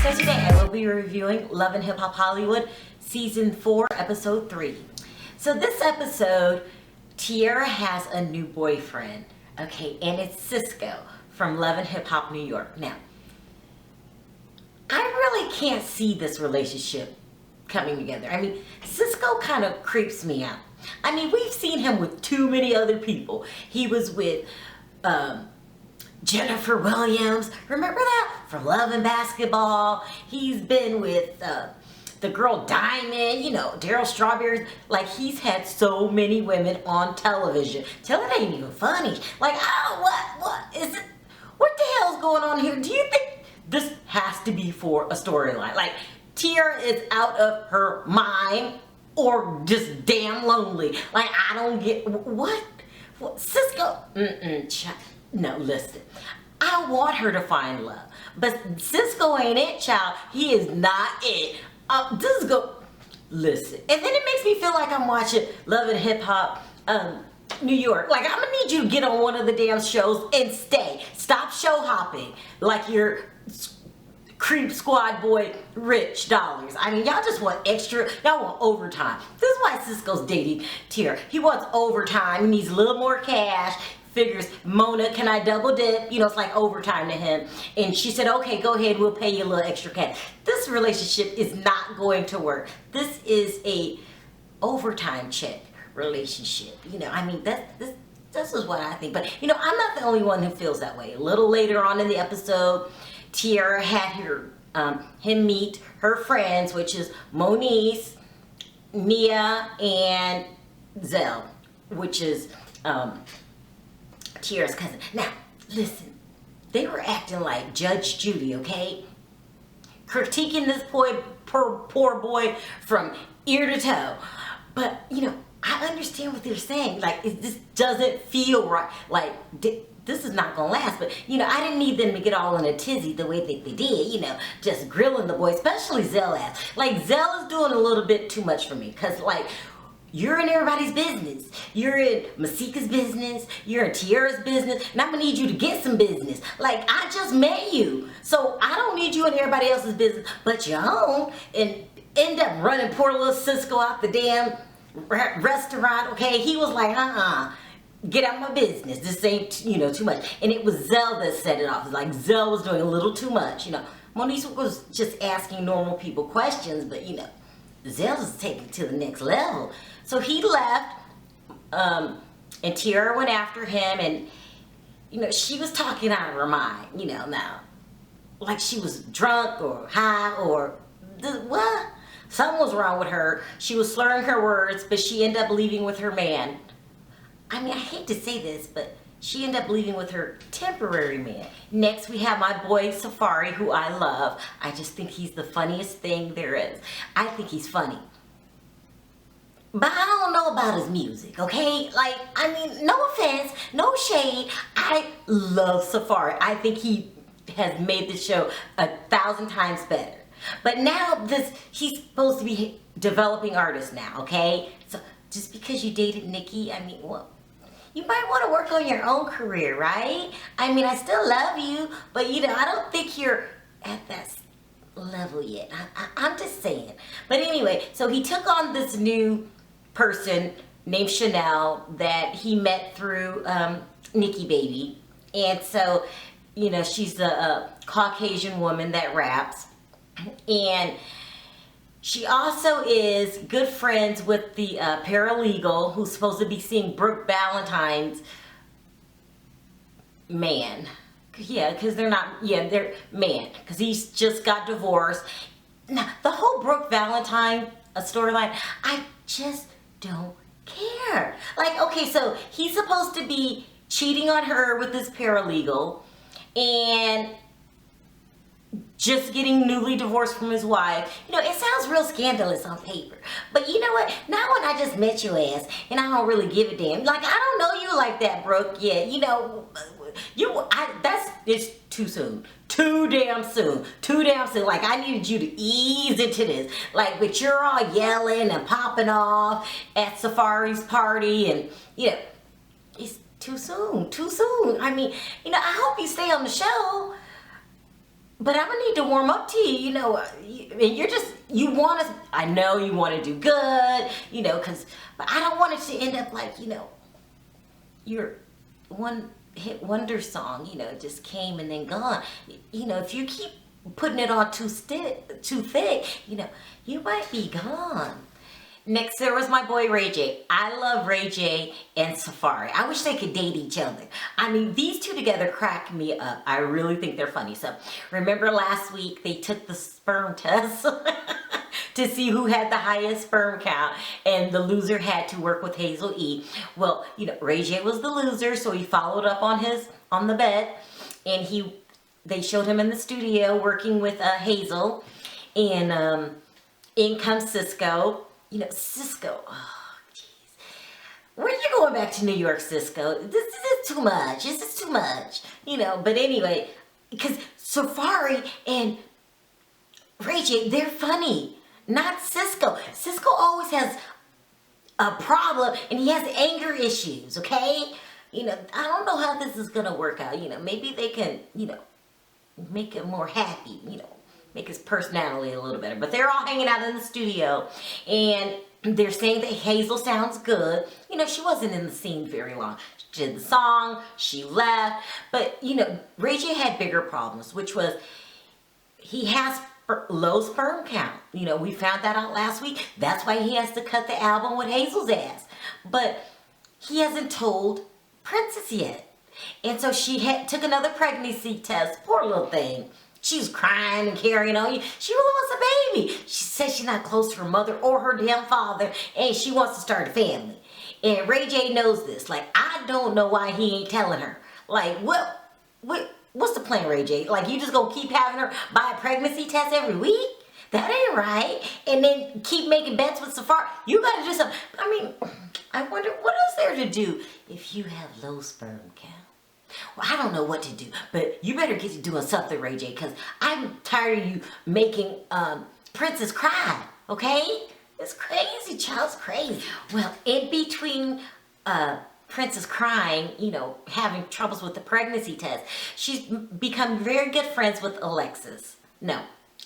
So today I will be reviewing Love and Hip Hop Hollywood Season 4, Episode 3. So this episode, Tiara has a new boyfriend, okay, and it's Cisco from Love and Hip Hop New York. Now, I really can't see this relationship coming together. I mean, Cisco kind of creeps me out. I mean, we've seen him with too many other people. He was with Jennifer Williams, remember that? From Love and Basketball. He's been with the girl Diamond, you know, Daryl Strawberry. Like, he's had so many women on television till it ain't even funny. Like, oh, what is it? What the hell's going on here? Do you think this has to be for a storyline? Like, Tiara is out of her mind or just damn lonely. Like, I don't get, what Cisco, no, listen, I want her to find love, but Cisco ain't it, child. He is not it. Cisco, listen, and then it makes me feel like I'm watching Love and Hip Hop New York. Like, I'm gonna need you to get on one of the damn shows and stay. Stop show hopping like you're Creep Squad boy Rich Dollars. I mean, y'all just want extra, y'all want overtime. This is why Cisco's dating Tiara. He wants overtime, he needs a little more cash. Figures, Mona, can I double dip? You know, it's like overtime to him. And she said, okay, go ahead, we'll pay you a little extra cash. This relationship is not going to work. This is a overtime check relationship. You know, I mean, this is what I think. But, you know, I'm not the only one who feels that way. A little later on in the episode, Tiara had him meet her friends, which is Moniece, Nia, and Zell, which is Tiara's cousin. Now, listen, they were acting like Judge Judy, okay? Critiquing this poor boy from ear to toe. But, you know, I understand what they're saying. Like, this doesn't feel right. Like, this is not gonna last. But, you know, I didn't need them to get all in a tizzy the way that they did, you know, just grilling the boy, especially Zell ass. Like, Zell is doing a little bit too much for me. Because, like, you're in everybody's business. You're in Masika's business. You're in Tiara's business. And I'm going to need you to get some business. Like, I just met you. So I don't need you in everybody else's business but your own. And end up running poor little Cisco out the damn restaurant. Okay, he was like, get out of my business. This ain't, you know, too much. And it was Zell that set it off. It's like Zell was doing a little too much. You know, Moniece was just asking normal people questions. But, you know, Zell is taking it to the next level. So he left, and Tiara went after him, and, you know, she was talking out of her mind, you know, now. Like she was drunk or high or, what? Something was wrong with her. She was slurring her words, but she ended up leaving with her man. I mean, I hate to say this, but she ended up leaving with her temporary man. Next, we have my boy Safari, who I love. I just think he's the funniest thing there is. I think he's funny. But I don't know about his music, okay? Like, I mean, no offense, no shade. I love Safari. I think he has made the show 1,000 times better. But now he's supposed to be developing artist now, okay? So just because you dated Nikki, I mean, well, you might want to work on your own career, right? I mean, I still love you, but, you know, I don't think you're at that level yet. I'm just saying. But anyway, so he took on this new person named Chanel that he met through Nikki Baby. And so, you know, she's a Caucasian woman that raps. And she also is good friends with the paralegal who's supposed to be seeing Brooke Valentine's man. Yeah, because they're not, yeah, they're man. Because he's just got divorced. Now, the whole Brooke Valentine storyline, I just don't care. Like, okay, so he's supposed to be cheating on her with this paralegal and just getting newly divorced from his wife. You know, it sounds real scandalous on paper. But you know what? Now when I just met your ass and I don't really give a damn. Like, I don't know you like that, Brooke. Yeah, you know, it's too soon. Too damn soon. Too damn soon. Like, I needed you to ease into this. Like, but you're all yelling and popping off at Safari's party and, you know, it's too soon. Too soon. I mean, you know, I hope you stay on the show. but I'm gonna need to warm up to you, and you want to, I know you want to do good, but I don't want it to end up like, your one hit wonder song, just came and then gone. If you keep putting it on too thick, you might be gone. Next, there was my boy Ray J. I love Ray J and Safari. I wish they could date each other. I mean, these two together crack me up. I really think they're funny. So, remember last week they took the sperm test to see who had the highest sperm count, and the loser had to work with Hazel E. Well, Ray J was the loser, so he followed up on the bet, and they showed him in the studio working with Hazel, and in comes Cisco. Cisco, oh, jeez. When you going back to New York, Cisco? This is too much. This is too much. But anyway, because Safari and Ray J, they're funny. Not Cisco. Cisco always has a problem, and he has anger issues, okay? I don't know how this is going to work out. Maybe they can, make him more happy, make his personality a little better. But they're all hanging out in the studio, and they're saying that Hazel sounds good. She wasn't in the scene very long. She did the song, she left. But, Ray J had bigger problems, which was he has low sperm count. We found that out last week. That's why he has to cut the album with Hazel's ass. But he hasn't told Princess yet. And so she took another pregnancy test. Poor little thing. She was crying and carrying on. She really wants a baby. She says she's not close to her mother or her damn father, and she wants to start a family. And Ray J knows this. Like, I don't know why he ain't telling her. Like, what's the plan, Ray J? Like, you just gonna keep having her buy a pregnancy test every week? That ain't right. And then keep making bets with Safari. You gotta do something. I mean, I wonder what is there to do if you have low sperm count? Well, I don't know what to do, but you better get to doing something, Ray J, because I'm tired of you making Princess cry, okay? It's crazy, child, it's crazy. Well, in between Princess crying, having troubles with the pregnancy test, she's become very good friends with Alexis. No,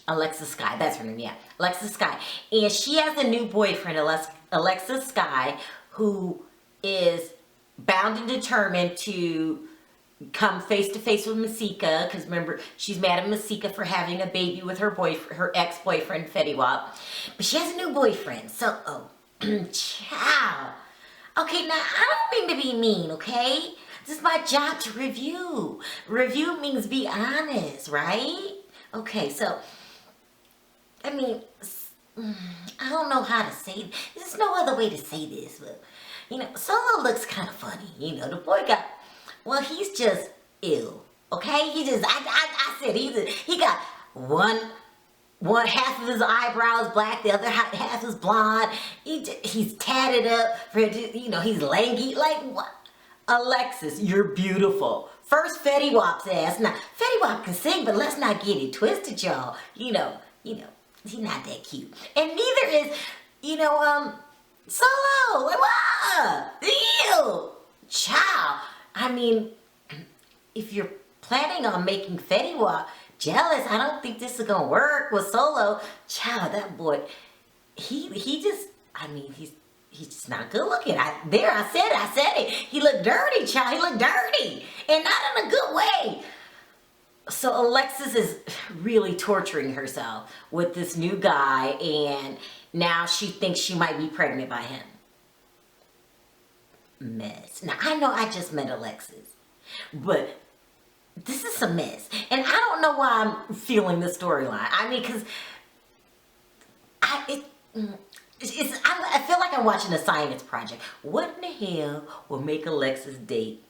Alexis Sky, that's her name, yeah. Alexis Sky. And she has a new boyfriend, Alexis Sky, who is bound and determined to come face to face with Masika, because remember, she's mad at Masika for having a baby with her ex-boyfriend, Fetty Wap. But she has a new boyfriend, so, child. Okay, now, I don't mean to be mean, okay? This is my job to review. Review means be honest, right? Okay, so, I mean, I don't know how to say it. There's no other way to say this, but, Solo looks kind of funny. The boy he's just ill, okay? I said he got one half of his eyebrows black, the other half is blonde. He's tatted up, he's lanky. Like, what? Alexis, you're beautiful. First Fetty Wap's ass. Now, Fetty Wap can sing, but let's not get it twisted, y'all. He's not that cute. And neither is, Solo. Like, what? Ew. Child. I mean, if you're planning on making Fetty Wap jealous, I don't think this is gonna work with Solo. Child, that boy, he's just not good looking. I said it. He looked dirty, child. He looked dirty, and not in a good way. So Alexis is really torturing herself with this new guy, and now she thinks she might be pregnant by him. Mess. Now, I know I just met Alexis, but this is a mess. And I don't know why I'm feeling the storyline. I mean, because I feel like I'm watching a science project. What in the hell will make Alexis date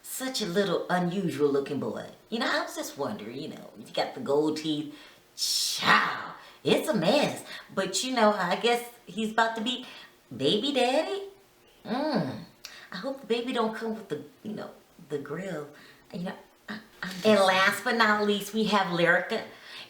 such a little unusual looking boy? I was just wondering, you got the gold teeth. Child, it's a mess. But, I guess he's about to be baby daddy. I hope the baby don't come with the grill. And last but not least, we have Lyrica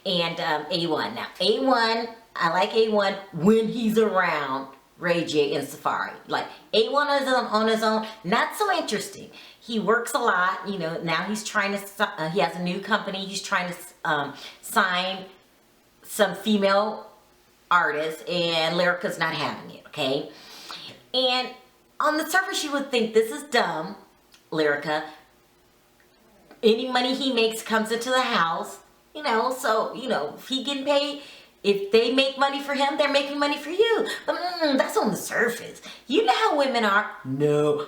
and A1. Now, A1, I like A1 when he's around Ray J and Safari. Like, A1 is on his own, not so interesting. He works a lot, now he's trying to, he has a new company, he's trying to sign some female artists, and Lyrica's not having it, okay? And on the surface, you would think this is dumb, Lyrica. Any money he makes comes into the house, so, if he getting paid, if they make money for him, they're making money for you. But that's on the surface. You know how women are. No,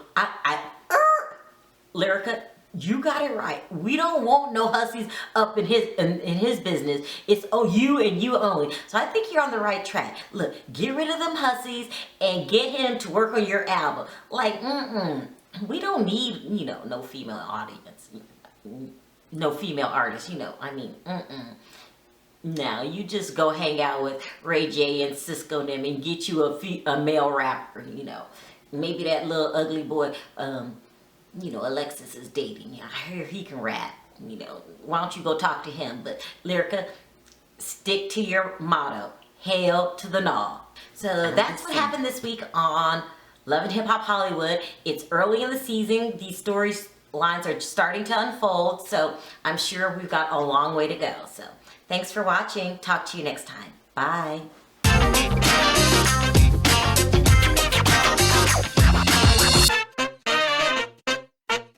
Lyrica, you got it right. We don't want no hussies up in his business. It's you and you only. So I think you're on the right track. Look, get rid of them hussies and get him to work on your album. Like, we don't need, no female audience. No female artists, Now, you just go hang out with Ray J and Cisco and them and get you a male rapper, Maybe that little ugly boy, Alexis is dating. I hear he can rap, Why don't you go talk to him? But Lyrica, stick to your motto. Hail to the gnaw. So that's what happened this week on Love and Hip Hop Hollywood. It's early in the season. These storylines are starting to unfold. So I'm sure we've got a long way to go. So thanks for watching. Talk to you next time. Bye.